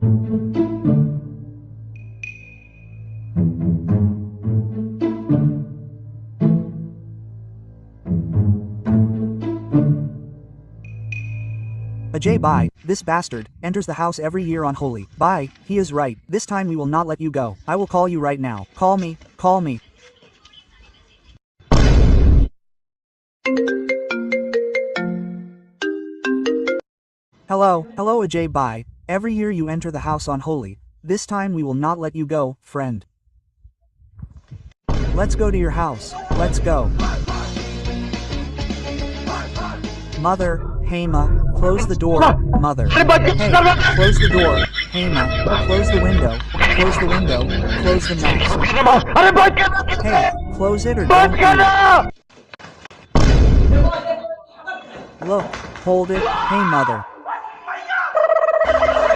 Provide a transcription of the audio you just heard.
Ajay, bye. This bastard enters the house every year on Holi. Bye, he is right. This time we will not let you go. I will call you right now. Call me, call me. Hello Ajay, bye. Every year you enter the house on Holi. This time we will not let you go, friend. Let's go to your house. Let's go. Mother, Hema, close the door. Mother. Hey, close the door. Hema, close the window. Close the window. Close the mask. Hey, close it or don't do it. Look, hold it. Hey mother,